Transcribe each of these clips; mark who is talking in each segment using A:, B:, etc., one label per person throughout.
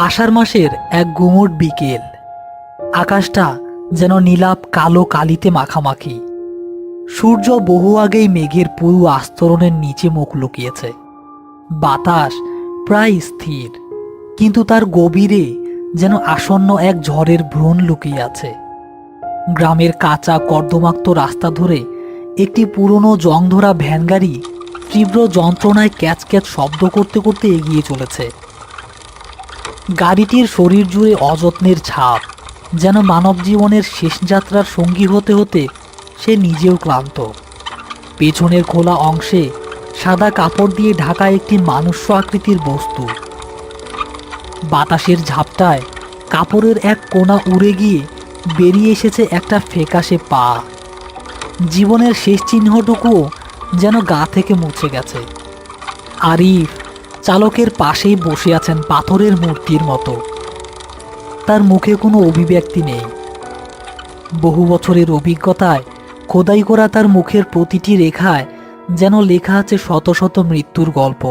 A: আষাঢ় মাসের এক গুমোট বিকেল। আকাশটা যেন নীলাভ কালো কালিতে মাখামাখি। সূর্য বহু আগেই মেঘের পুরু আস্তরণের নিচে মুখ লুকিয়েছে। বাতাস প্রায় স্থির, কিন্তু তার গভীরে যেন আসন্ন এক ঝড়ের ভ্রূণ লুকিয়ে আছে। গ্রামের কাঁচা কর্দমাক্ত রাস্তা ধরে একটি পুরনো জংধরা ভ্যানগাড়ি তীব্র যন্ত্রণায় ক্যাচ ক্যাচ শব্দ করতে করতে এগিয়ে চলেছে। গাড়িটির শরীর জুড়ে অযত্নের ছাপ, যেন মানব জীবনের শেষ যাত্রার সঙ্গী হতে হতে সে নিজেও ক্লান্ত। পেছনের খোলা অংশে সাদা কাপড় দিয়ে ঢাকা একটি মানুষ্য আকৃতির বস্তু। বাতাসের ঝাপটায় কাপড়ের এক কোণা উড়ে গিয়ে বেরিয়ে এসেছে একটা ফ্যাকাশে পা। জীবনের শেষ চিহ্নটুকুও যেন গা থেকে মুছে গেছে। আরিফ চালকের পাশেই বসে আছেন পাথরের মূর্তির মতো। তার মুখে কোনো অভিব্যক্তি নেই। বহু বছরের অভিজ্ঞতায় খোদাই করা তার মুখের প্রতিটি রেখায় যেন লেখা আছে শত শত মৃত্যুর গল্প।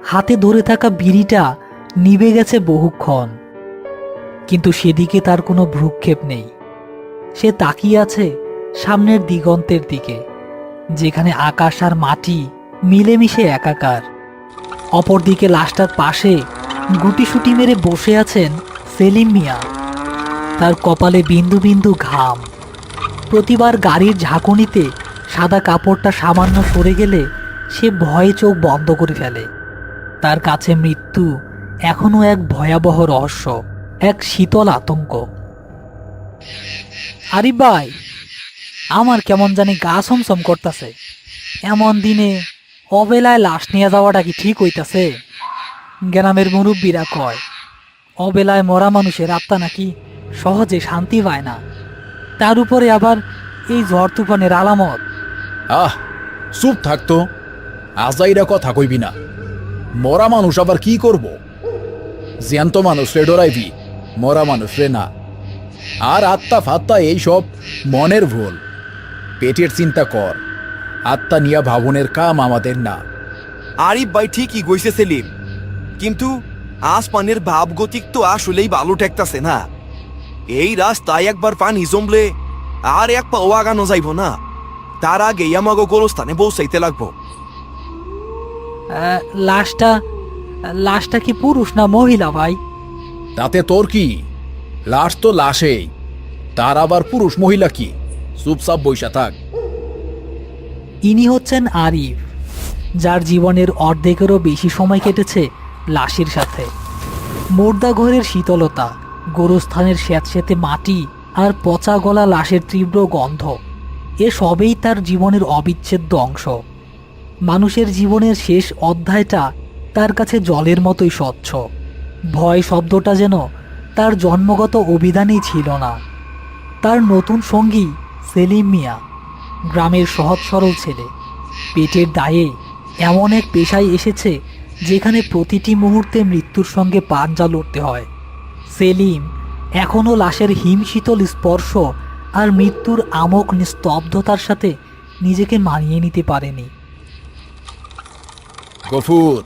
A: হাতে ধরে থাকা বিড়িটা নিভে গেছে বহুক্ষণ, কিন্তু সেদিকে তার কোনো ভ্রুক্ষেপ নেই। সে তাকিয়ে আছে সামনের দিগন্তের দিকে, যেখানে আকাশ আর মাটি মিলেমিশে একাকার। অপরদিকে লাশটার পাশে গুটিসুটি মেরে বসে আছেন সেলিম মিয়া। তার কপালে বিন্দু বিন্দু ঘাম। প্রতিবার গাড়ির ঝাঁকুনিতে সাদা কাপড়টা সামান্য সরে গেলে সে ভয়ে চোখ বন্ধ করে ফেলে। তার কাছে মৃত্যু এখনো এক ভয়াবহ রহস্য, এক শীতল আতঙ্ক। আরিফ ভাই, আমার কেমন জানি গা ছমছম করতেছে। এমন দিনে অবেলায় লাশ নিয়ে যাওয়াটা কি ঠিক হইতাছে? গ্রামের মুরব্বীরা কয়, অবেলায় মরা মানুষের আত্মা নাকি সহজে শান্তি পায় না। তার উপরে আবার এই ঝড় তুফানের আলামত।
B: আহ, চুপ থাকতো। আজাইরা কথা কইবি না। মরা মানুষ আবার কি করব? জ্যান্ত মানুষ রে ডরাইবি, মরা মানুষ রে না। আর আত্মা ফাত্তা এইসব মনের ভুল। পেটের চিন্তা কর। আত্মা নিয়া ভাবনের কাম আমাদের না।
C: আরিফ ভাই ঠিকই কইছে সেলিম, কিন্তু আসমানের ভাবগতিক তো আসলেই ভালো ঠেকতাছে না। এই রাস্তায় একবার পানি জমলে আর এক পাও আগানো যাইব না। তার আগেই আমাকে গোরস্থানে পৌঁছাইতে লাগবো।
A: লাশটা লাশটা কি পুরুষ না মহিলা ভাই?
B: তাতে তোর কি? লাশ তো লাশেই, তার আবার পুরুষ মহিলা কি? চুপচাপ বইসা থাক।
A: ইনি হচ্ছেন আরিফ, যার জীবনের অর্ধেকেরও বেশি সময় কেটেছে লাশের সাথে। মোর্দা ঘরের শীতলতা, গোরস্থানের স্যাঁতস্যাঁতে মাটি আর পচা গলা লাশের তীব্র গন্ধ, এ সবেই তার জীবনের অবিচ্ছেদ্য অংশ। মানুষের জীবনের শেষ অধ্যায়টা তার কাছে জলের মতোই স্বচ্ছ। ভয় শব্দটা যেন তার জন্মগত অভিধানেই ছিল না। তার নতুন সঙ্গী সেলিম মিয়া, গ্রামের সহজ সরল ছেলে, পেটের দায়ে এমন এক পেশায় এসেছে যেখানে প্রতিটি মুহূর্তে মৃত্যুর সঙ্গে পাঞ্জা লড়তে হয়। সেলিম এখনও লাশের হিমশীতল স্পর্শ আর মৃত্যুর আমক নিস্তব্ধতার সাথে নিজেকে মানিয়ে নিতে পারেনি।
B: গফুর,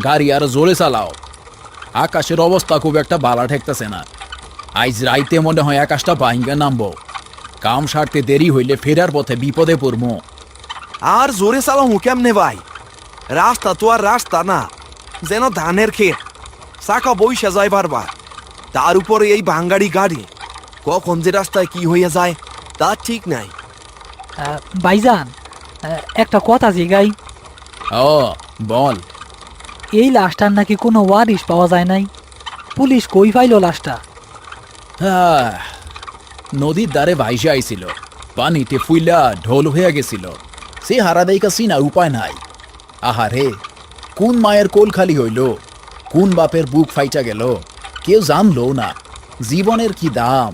B: গাড়ি আর জোরে চালাও। আকাশের অবস্থা খুব একটা বালা ঠেকতেছে না। আইজ রাইতে মনে হয় আকাশটা ভাঙ্গা নামবো। কাম সারতে দেরি হইলে ফেরার পথে বিপদে পড়বো।
C: আর জোরে চালামু কেমনে ভাই? রাস্তা তো আর রাস্তা না, যেন ধানের ক্ষেত। চাকা বইসা যায় বারবার। তার উপরে এই ভাঙ্গাড়ি গাড়ি, কখন যে রাস্তায় কি হইয়া যায় তার ঠিক নাই।
A: ভাইজান, একটা কথা জিগাই।
B: ও বল।
A: এই লাশটার নাকি কোনো ওয়ারিশ পাওয়া যায় নাই। পুলিশ কই পাইল লাশটা?
B: নদীর দ্বারে ভাইসে আইছিল, পানিতে ফুইলা ঢোল হইয়া গেছিল। সে হারা দেইকা চিনার উপায় নাই। আহারে, কোন মায়ের কোল খালি হইল, কোন বাপের বুক ফাইটা গেল, কেউ জানলো না। জীবনের কি দাম!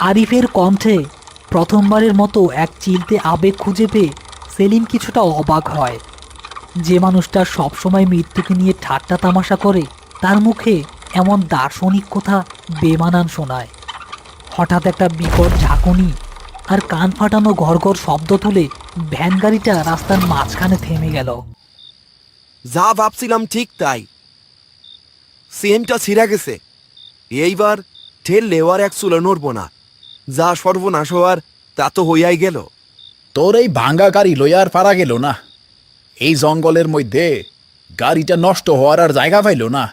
A: আরিফের কণ্ঠে প্রথমবারের মতো এক চিলতে আবেগ খুঁজে পেয়ে সেলিম কিছুটা অবাক হয়। যে মানুষটা সবসময় মৃত্যুকে নিয়ে ঠাট্টা তামাশা করে, তার মুখে এমন দার্শনিক কথা বেমানান শোনায়। হঠাৎ একটা বিকট ঝাঁকুনি আর কান ফাটানো ঘরঘর শব্দ তুলে ভ্যান গাড়িটা রাস্তার মাঝখানে থেমে গেল।
C: যা ভাবছিলাম ঠিক তাই। সেমটা ছিঁড়া গেছে। এইবার ঠেল লেওয়ার এক চুলো নড়বো না। যা সর্বনাশ হওয়ার তা তো হইয়াই গেল।
B: তোর এই ভাঙ্গা গাড়ি লইয়া আর পারা গেল না। এই জঙ্গলের মধ্যে গাড়িটা নষ্ট হওয়ার আর জায়গা পাইল না।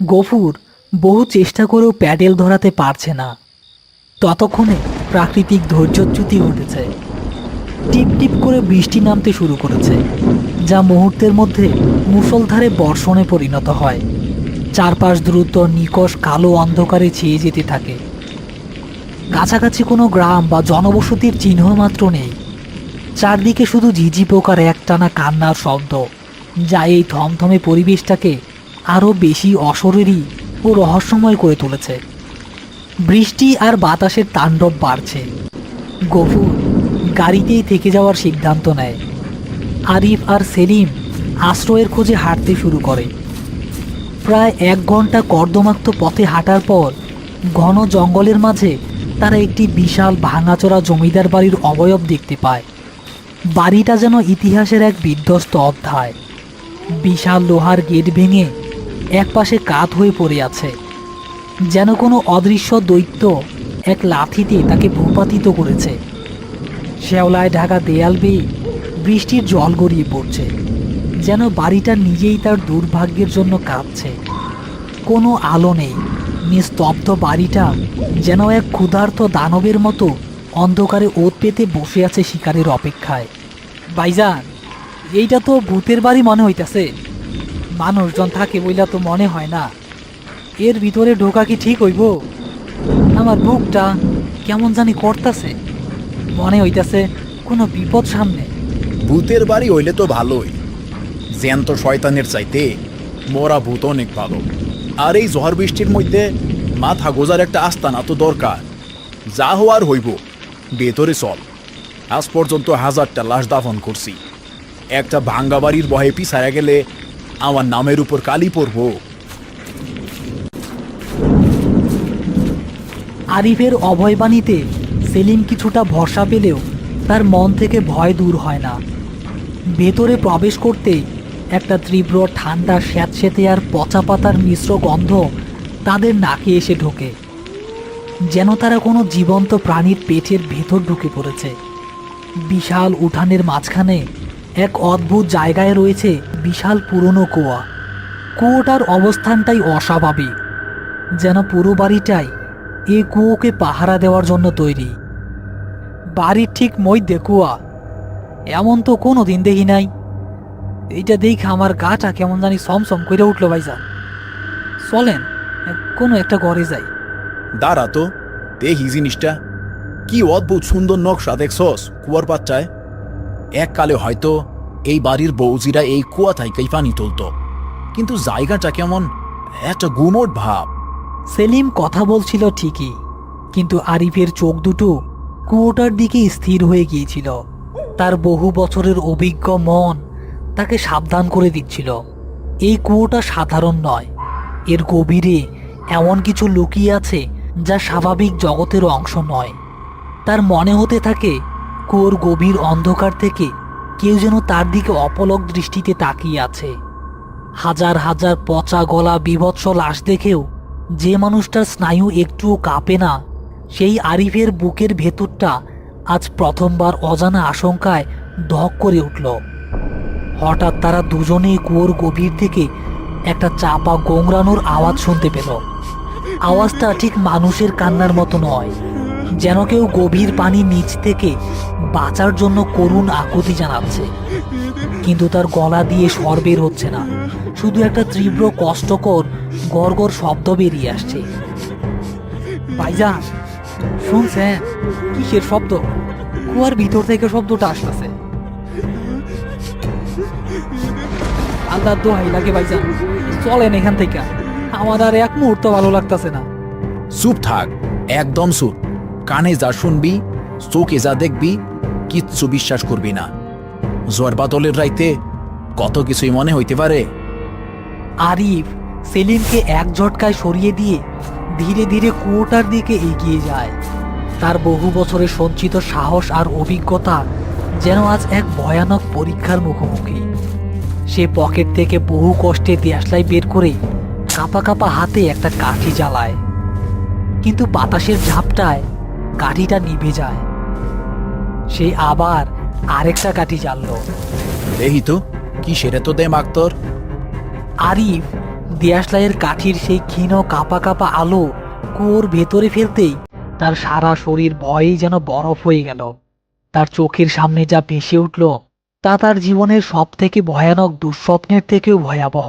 A: গফুর বহু চেষ্টা করেও প্যাডেল ধরাতে পারছে না। ততক্ষণে প্রাকৃতিক ধৈর্যচ্যুতি ঘটেছে। টিপ টিপ করে বৃষ্টি নামতে শুরু করেছে, যা মুহূর্তের মধ্যে মুষলধারে বর্ষণে পরিণত হয়। চারপাশ দ্রুত নিকষ কালো অন্ধকারে ছেয়ে যেতে থাকে। কাছাকাছি কোনো গ্রাম বা জনবসতির চিহ্ন মাত্র নেই। চারদিকে শুধু ঝিঝি পোকার একটানা কান্নার শব্দ, যা এই থমথমে পরিবেশটাকে আরও বেশি অশরীরী ও রহস্যময় করে তুলেছে। বৃষ্টি আর বাতাসের তাণ্ডব বাড়ছে। গফুর গাড়িতেই থেকে যাওয়ার সিদ্ধান্ত নেয়। আরিফ আর সেলিম আশ্রয়ের খোঁজে হাঁটতে শুরু করে। প্রায় 1 ঘন্টা কর্দমাক্ত পথে হাঁটার পর ঘন জঙ্গলের মাঝে তারা একটি বিশাল ভাঙাচোরা জমিদার বাড়ির অবয়ব দেখতে পায়। বাড়িটা যেন ইতিহাসের এক বিধ্বস্ত অধ্যায়। বিশাল লোহার গেট ভেঙে একপাশে কাত হয়ে পড়ে আছে, যেন কোনো অদৃশ্য দৈত্য এক লাথিতে তাকে ভূপাতিত করেছে। শ্যাওলায় ঢাকা দেয়াল বেয়ে বৃষ্টির জল গড়িয়ে পড়ছে, যেন বাড়িটা নিজেই তার দুর্ভাগ্যের জন্য কাঁদছে। কোনো আলো নেই। নিস্তব্ধ বাড়িটা যেন এক ক্ষুধার্ত দানবের মতো অন্ধকারে ওত পেতে বসে আছে শিকারের অপেক্ষায়। ভাইজান, এইটা তো ভূতের বাড়ি মনে হইতাছে। মানুষজন থাকে বইলা তো মনে হয় না। এর ভিতরে ঢোকা কি ঠিক হইব? আমার বুকটা কেমন জানি করতাছে, মনে হইতাছে কোনো বিপদ সামনে।
B: ভূতের বাড়ি হইলে তো ভালোই। জ্যান্ত শয়তানের চাইতে মরা ভূত অনেক ভালো। আর এই ঝড় বৃষ্টির মধ্যে মাথা গোজার একটা আস্তানা তো দরকার। যা হওয়ার হইব, ভেতরে চল। আজ পর্যন্ত 1000টা লাশ দাফন করছি। একটা ভাঙ্গা বাড়ির বহে পিছায়া গেলে আমার নামের উপর কালি পড়ব।
A: আরিফের অভয়বাণীতে সেলিম কিছুটা ভরসা পেলেও তার মন থেকে ভয় দূর হয় না। ভেতরে প্রবেশ করতেই একটা তীব্র ঠান্ডা স্যাঁতসেঁতে আর পচা পাতার মিশ্র গন্ধ তাদের নাকে এসে ঢোকে, যেন তারা কোনো জীবন্ত প্রাণীর পেটের ভেতর ঢুকে পড়েছে। বিশাল উঠানের মাঝখানে এক অদ্ভুত জায়গায় রয়েছে বিশাল পুরনো কুয়া। কুয়োটার অবস্থানটাই অস্বাভাবিক, যেন পুরো বাড়িটাই এই কুয়োকে পাহারা দেওয়ার জন্য তৈরি। বাড়ির ঠিক মধ্যে কুয়া, এমন তো কোনো দিন দেখি নাই। এইটা দেখে আমার গাটা কেমন জানি সমসম করে উঠলো। ভাইজান, চলেন কোনো একটা ঘরে যাই।
B: দাঁড়া তো, দেখি জিনিসটা কি অদ্ভুত সুন্দর নকশা দেখছস কুয়ার পাচ্চায়। এককালে হয়তো এই বাড়ির বৌজিরা এই কুয়া থাইকেই পানি তুলতো, কিন্তু জায়গাটা কেমন একটা গুমোট ভাব।
A: সেলিম কথা বলছিল ঠিকই, কিন্তু আরিফের চোখ দুটো কুয়োটার দিকে স্থির হয়ে গিয়েছিল। তার বহু বছরের অভিজ্ঞ মন তাকে সাবধান করে দিচ্ছিল, এই কুয়োটা সাধারণ নয়। এর গভীরে এমন কিছু লুকিয়ে আছে যা স্বাভাবিক জগতের অংশ নয়। তার মনে হতে থাকে কুয়োর গভীর অন্ধকার থেকে কেউ যেন তার দিকে অপলক দৃষ্টিতে তাকিয়ে আছে। হাজার হাজার পচা গলা বীভৎস লাশ দেখেও যে মানুষটার স্নায়ু একটুও কাঁপে না, সেই আরিফের বুকের ভেতরটা আজ প্রথমবার অজানা আশঙ্কায় ধক করে উঠল। হঠাৎ তারা দুজনেই কুয়োর গভীর থেকে একটা চাপা গোংরানোর আওয়াজ শুনতে পেল। আওয়াজটা ঠিক মানুষের কান্নার মতো নয়, যেন কেউ গভীর পানির নিচ থেকে বাঁচার জন্য করুণ আকুতি জানাচ্ছে। কিন্তু তার গলা দিয়ে স্বর বের হচ্ছে না, শুধু একটা তীব্র কষ্টকর গড়গড় শব্দ বেরিয়ে আসছে। ভাইজান, শুনছেন কিসের শব্দ? কুয়ার ভিতর থেকে শব্দটা আসতেছে। আল্লাহ দোহাই লাগে ভাইজান, চলেন এখান থেকে। আমার আর এক মুহূর্ত ভালো লাগতেছে না।
B: চুপ থাক, একদম চুপ। কানে যা শুনবি, চোখে যা দেখবি, কিচ্ছু বিশ্বাস করবি না। ঝড় বাদলের রাইতে কত কিছুই মনে হইতে পারে।
A: আরিফ সেলিমকে এক ঝটকায় সরিয়ে দিয়ে ধীরে ধীরে কুয়োটার দিকে এগিয়ে যায়। তার বহু বছরের সঞ্চিত সাহস আর অভিজ্ঞতা যেন আজ এক ভয়ানক পরীক্ষার মুখোমুখি। সে পকেট থেকে বহু কষ্টে দেশলাই বের করে কাঁপা কাঁপা হাতে একটা কাঠি জ্বালায়, কিন্তু বাতাসের ঝাপটায় কাঠিটা নিভে যায়। সে আবার আরেকটা কাঠি জ্বাললো।
B: দেখি তো কি সেটা তো দে মাকতর।
A: আরিফ দেশলাইয়ের কাঠির সেই ক্ষীণ কাঁপা কাঁপা আলো কুয়োর ভেতরে ফেলতেই তার সারা শরীর ভয়েই যেন বরফ হয়ে গেল। তার চোখের সামনে যা ভেসে উঠল তা তার জীবনের সব থেকে ভয়ানক দুঃস্বপ্নের থেকেও ভয়াবহ।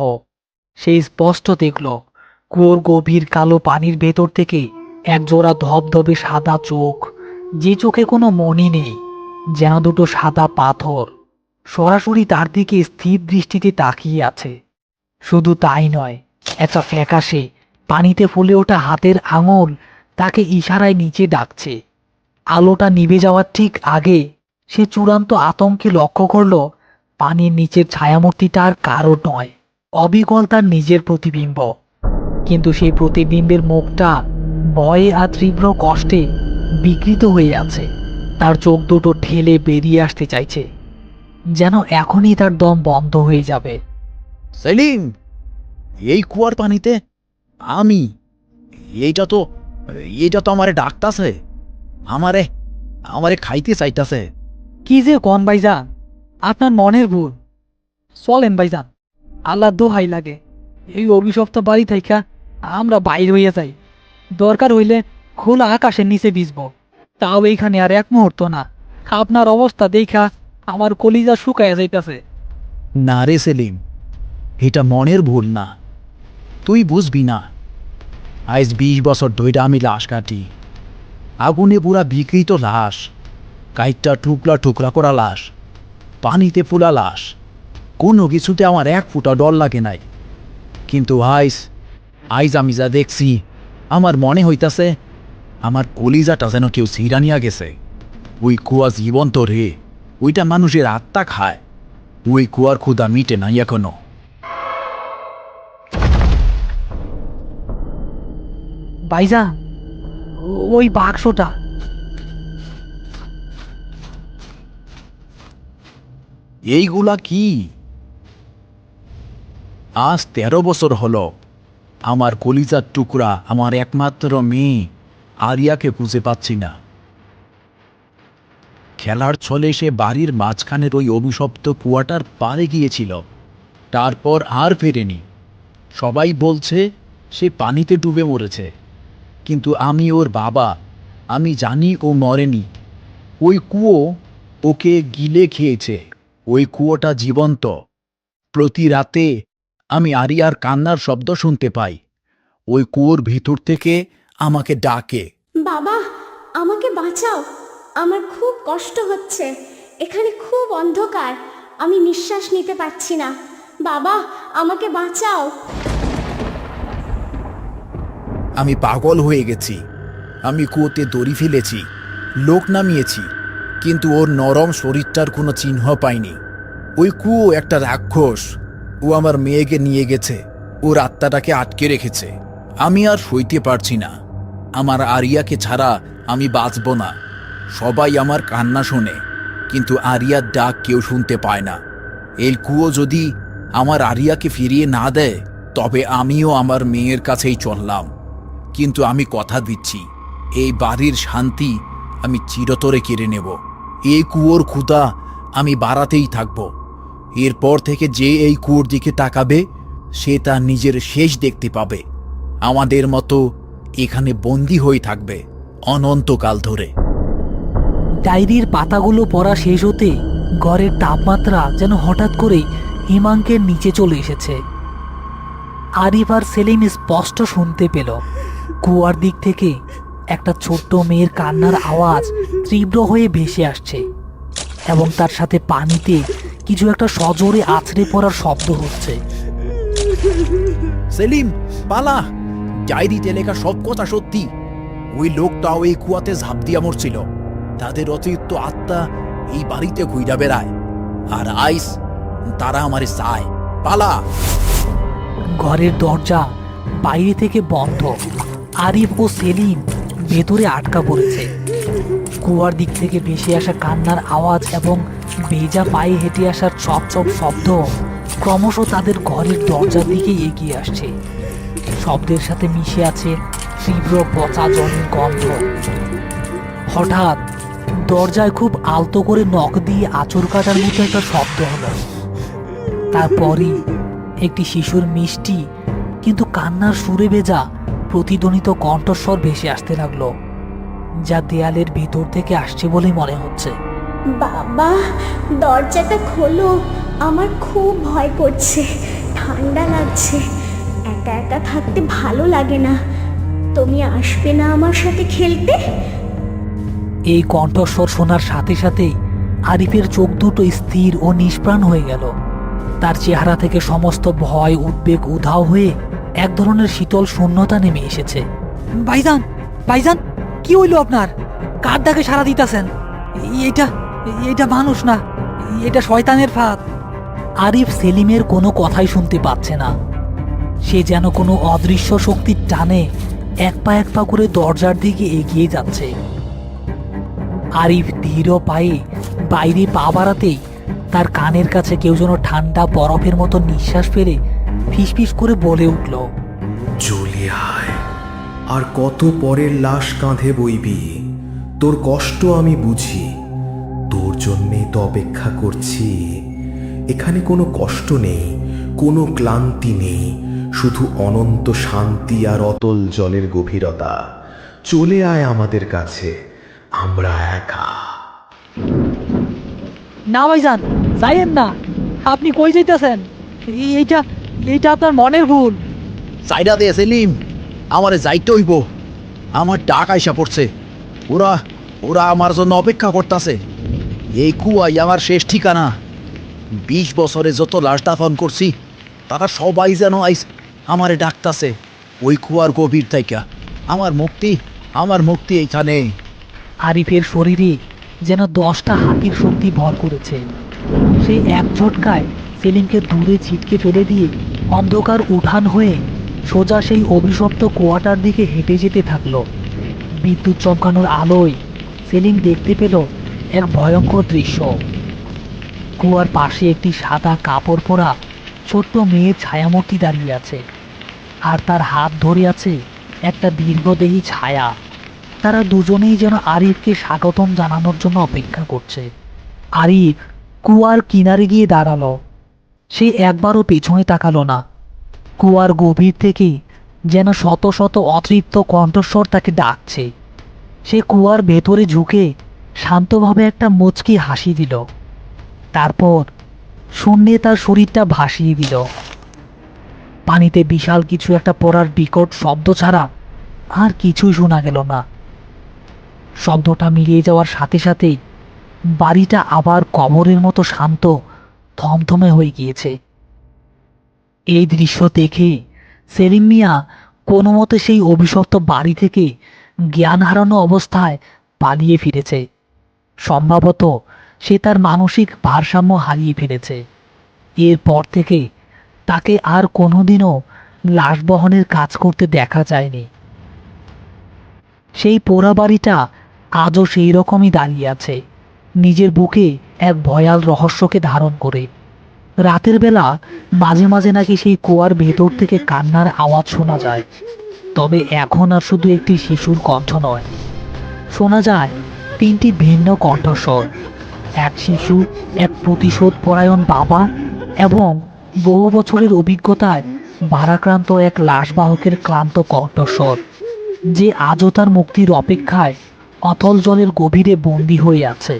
A: সে স্পষ্ট দেখল কুয়োর গভীর কালো পানির ভেতর থেকে একজোড়া ধবধবে সাদা চোখ, যে চোখে কোনো মনি নেই, যেন দুটো সাদা পাথর, সরাসরি তার দিকে স্থির দৃষ্টিতে তাকিয়ে আছে। শুধু তাই নয়, একটা ফ্যাকাশে পানিতে ফুলে ওঠা হাতের আঙুল তাকে ইশারায় নিচে ডাকছে। আলোটা নিভে যাওয়ার ঠিক আগে সে চূড়ান্ত আতঙ্কে লক্ষ্য করল পানির নিচের ছায়ামূর্তিটা আর কারো নয়, অবিকল তার নিজের প্রতিবিম্ব। কিন্তু সেই প্রতিবিম্বের মুখটা ভয়ে আর তীব্র কষ্টে বিকৃত হয়ে আছে। তার চোখ দুটো ঠেলে বেরিয়ে আসতে চাইছে, যেন এখনই তার দম বন্ধ হয়ে যাবে।
B: সেলিম, এই কুয়ার পানিতে আমি, এইটা তো আমারে ডাকতাছে, আমারে আমারে খাইতে চাইতাছে।
A: কি যে কন ভাইজান, আপনার মনের ভুল। চলেন ভাইজান, আল্লাহ দোহাই লাগে, এই অভিশপ্ত বাড়ি থাইকা আমরা বাইর হইয়া যাই। দরকার হইলে খোলা আকাশের নিচে ভিজব, তাও এইখানে আর এক মুহূর্ত না। আপনার অবস্থা দেখা আমার কলিজা শুকাইয়া যাইতাছে।
B: না রে সেলিম, এটা মনের ভুল না, তুই বুঝবি না। আজ 20 বছর ধইরা আমি লাশ কাটি, আগুনে পুরা বিকৃত লাশ, কাইটটা টুকরা টুকরা করা লাশ, পানিতে ফুলা লাশ। কোনো কিছুতে আমার এক ফুটা ডর লাগে নাই। কিন্তু আইজ আমি যা দেখছি, আমার মনে হইতাছে আমার কলিজাটা যেন কেউ ছিঁড়া নিয়া গেছে। ওই কুয়া জীবন্ত রে, ওইটা মানুষের আত্মা খায়। ওই কুয়ার ক্ষুধা মিটে নাই এখনো।
A: ভাইজান, ওই বাক্সটা।
B: এইগুলা কি? আজ 13 বছর হলো আমার কলিজার টুকরা, আমার একমাত্র মেয়ে আরিয়াকে খুঁজে পাচ্ছি না। খেলার ছলে সে বাড়ির মাঝখানের ওই অভিশপ্ত কুয়াটার পাড়ে গিয়েছিল, তারপর আর ফেরেনি। সবাই বলছে সে পানিতে ডুবে মরেছে, কিন্তু আমি ওর বাবা, আমি জানি ও মরেনি। ওই কুয়ো ওকে গিলে খেয়েছে। ওই কুয়োটা জীবন্ত। প্রতি রাতে আমি আরিয়ার কান্নার শব্দ শুনতে পাই। ওই কুয়োর ভিতর থেকে আমাকে ডাকে।
D: বাবা, আমাকে বাঁচাও, আমার খুব কষ্ট হচ্ছে, এখানে খুব অন্ধকার, আমি নিঃশ্বাস নিতে পারছি না। বাবা, আমাকে বাঁচাও।
B: আমি পাগল হয়ে গেছি। আমি কুয়োতে দড়ি ফেলেছি, লোক নামিয়েছি, কিন্তু ওর নরম শরীরটার কোনো চিহ্ন পাইনি। ওই কুয়ো একটা রাক্ষস, ও আমার মেয়েকে নিয়ে গেছে, ওর আত্মাটাকে আটকে রেখেছে। আমি আর সইতে পারছি না। আমার আরিয়াকে ছাড়া আমি বাঁচব না। সবাই আমার কান্না শোনে, কিন্তু আরিয়ার ডাক কেউ শুনতে পায় না। এই কুয়ো যদি আমার আরিয়াকে ফিরিয়ে না দেয়, তবে আমিও আমার মেয়ের কাছেই চললাম। কিন্তু আমি কথা দিচ্ছি, এই বাড়ির শান্তি আমি চিরতরে কেড়ে নেব। এই কুয়োর ক্ষুধা আমি বাড়াতেই থাকব। এরপর থেকে যে এই কুয়োর দিকে তাকাবে, সে তার নিজের শেষ দেখতে পাবে। আমাদের মতো এখানে বন্দী হয়ে থাকবে অনন্তকাল ধরে।
A: ডায়েরির পাতাগুলো পড়া শেষ হতে ঘরের তাপমাত্রা যেন হঠাৎ করেই হিমাঙ্কের নিচে চলে এসেছে। আরিফ আর সেলিম স্পষ্ট শুনতে পেল কুয়ার দিক থেকে একটা ছোট্ট মেয়ের কান্নার আওয়াজ তীব্র হয়ে ভেসে আসছে, এবং তার সাথে পানিতে কিছু একটা সজোরে আছড়ে পড়ার শব্দ হচ্ছে।
B: সেলিম, পালা! ডায়েরিতে লেখা সব কথা সত্যি। ওই লোকটাও এই কুয়াতে ঝাঁপ দিয়া মরছিল। তাদের অতিরিক্ত আত্মা এই বাড়িতে ঘুইরা বেড়ায়, আর আইস তারা আমারে চায়। পালা!
A: ঘরের দরজা বাইরে থেকে বন্ধ। আরিফ ও সেলিম ভেতরে আটকা পড়েছে। কুয়ার দিক থেকে ভেসে আসা কান্নার আওয়াজ এবং ভেজা পায়ে হেঁটে আসার চপ চপ শব্দ ক্রমশ তাদের ঘরের দরজার দিকে এগিয়ে আসছে। শব্দের সাথে মিশে আছে তীব্র পচা জলের গন্ধ। হঠাৎ দরজায় খুব আলতো করে নখ দিয়ে আঁচড় কাটার মতো একটা শব্দ হলো। তারপরই একটি শিশুর মিষ্টি কিন্তু কান্নার সুরে ভেজা প্রতিধ্বনিত কণ্ঠস্বর ভেসে আসতে লাগলো, যা দেয়ালের ভিতর থেকে আসছে বলেই মনে হচ্ছে।
D: বাবা, দরজাটা খোলো, আমার খুব ভয় করছে, ঠান্ডা লাগছে, একা একা থাকতে ভালো লাগে না। তুমি আসবে না আমার সাথে খেলতে?
A: এই কণ্ঠস্বর শোনার সাথে সাথেই আরিফের চোখ দুটো স্থির ও নিষ্প্রাণ হয়ে গেল। তার চেহারা থেকে সমস্ত ভয় উদ্বেগ উধাও হয়ে এক ধরনের শীতল শূন্যতা নেমে এসেছে। ভাইজান, ভাইজান, কি হইল আপনার? কার ডাকে সাড়া দিতেছেন? এটা এটা মানুষ না, এটা শয়তানের ফাঁদ। আরিফ সেলিমের কোনো কথাই শুনতে পাচ্ছে না। সে যেন কোনো অদৃশ্য শক্তির টানে এক পা করে দরজার দিকে এগিয়ে যাচ্ছে। আরিফ ধীর পায়ে বাইরে পা বাড়াতেই তার কানের কাছে কেউ যেন ঠান্ডা বরফের মতো নিঃশ্বাস ফেলে ফিসফিস করে বলে উঠল,
E: চলে আয়। আর কত পরের লাশ কাঁধে বইবি? তোর কষ্ট আমি বুঝি, তোর জন্যেই তো অপেক্ষা করছি। এখানে কোনো কষ্ট নেই, কোনো ক্লান্তি নেই, শুধু অনন্ত শান্তি আর অতল জলের গভীরতা। চলে আয় আমাদের কাছে, আমরা একা।
A: না ভাইজান, যাইয়েন না। আপনি কই যাইতেছেন? এইটা এইটা আপনার মনের ভুল।
B: সাইডা দে সেলিম, আমারে যাইতে হইব। আমার ডাক আইসা পড়ছে। ওরা ওরা আমার জন্য অপেক্ষা করতেছে। এই কুয়াই আমার শেষ ঠিকানা। 20 বছরে যত লাশ দাফন করছি তারা সবাই যেন আইস আমারে ডাকতাছে ওই কুয়ার গভীর থাইকা। আমার মুক্তি এইখানে।
A: আরিফের শরীরে যেন 10টা হাতির শক্তি ভর করেছে। সেই এক ঝটকায় সেলিমকে দূরে ছিটকে ফেলে দিয়ে অন্ধকার উঠান হয়ে সোজা সেই অভিশপ্ত কুয়াটার দিকে হেঁটে যেতে থাকলো। বিদ্যুৎ চমকানোর আলোয় সেলিম দেখতে পেল এক ভয়ঙ্কর দৃশ্য। কুয়ার পাশে একটি সাদা কাপড় পরা ছোট্ট মেয়ের ছায়ামূর্তি দাঁড়িয়ে আছে, আর তার হাত ধরে আছে একটা দীর্ঘদেহী ছায়া। তারা দুজনেই যেন আরিফকে স্বাগতম জানানোর জন্য অপেক্ষা করছে। আরিফ কুয়ার কিনারে গিয়ে দাঁড়ালো। সে একবারও পেছনে তাকালো না। কুয়ার গভীর থেকে যেন শত শত অতৃপ্ত কণ্ঠস্বর তাকে ডাকছে। সে কুয়ার ভেতরে ঝুঁকে শান্তভাবে একটা মুচকি হাসি দিল, তারপর শূন্যে তার শরীরটা ভাসিয়ে দিল। পানিতে বিশাল কিছু একটা পড়ার বিকট শব্দ ছাড়া আর কিছুই শোনা গেল না। শব্দটা মিলিয়ে যাওয়ার সাথে সাথেই বাড়িটা আবার কবরের মতো শান্ত থমথমে হয়ে গিয়েছে। এই দৃশ্য দেখে সেলিম মিয়া কোনো মতে সেই অভিশপ্ত বাড়ি থেকে জ্ঞান হারানো অবস্থায় পালিয়ে ফিরেছে। সম্ভবত সে তার মানসিক ভারসাম্য হারিয়ে ফেলেছে। এরপর থেকে তাকে আর কোনোদিনও লাশ বহনের কাজ করতে দেখা যায়নি। সেই পোড়া বাড়িটা আজও সেই রকমই দাঁড়িয়ে আছে, নিজের বুকে এক ভয়াল রহস্যকে ধারণ করে। রাতের বেলা মাঝে মাঝে নাকি সেই কুয়ার ভেতর থেকে কান্নার আওয়াজ শোনা যায়। তবে এখন আর শুধু একটি শিশুর কণ্ঠ নয়, শোনা যায় 3টি ভিন্ন কণ্ঠস্বর। এক শিশু, এক প্রতিশোধ পরায়ণ বাবা এবং বহু বছরের অভিজ্ঞতায় ভারাক্রান্ত এক লাশবাহকের ক্লান্ত কণ্ঠস্বর, যে আজও তার মুক্তির অপেক্ষায় অতল জলের গভীরে বন্দী হয়ে আছে।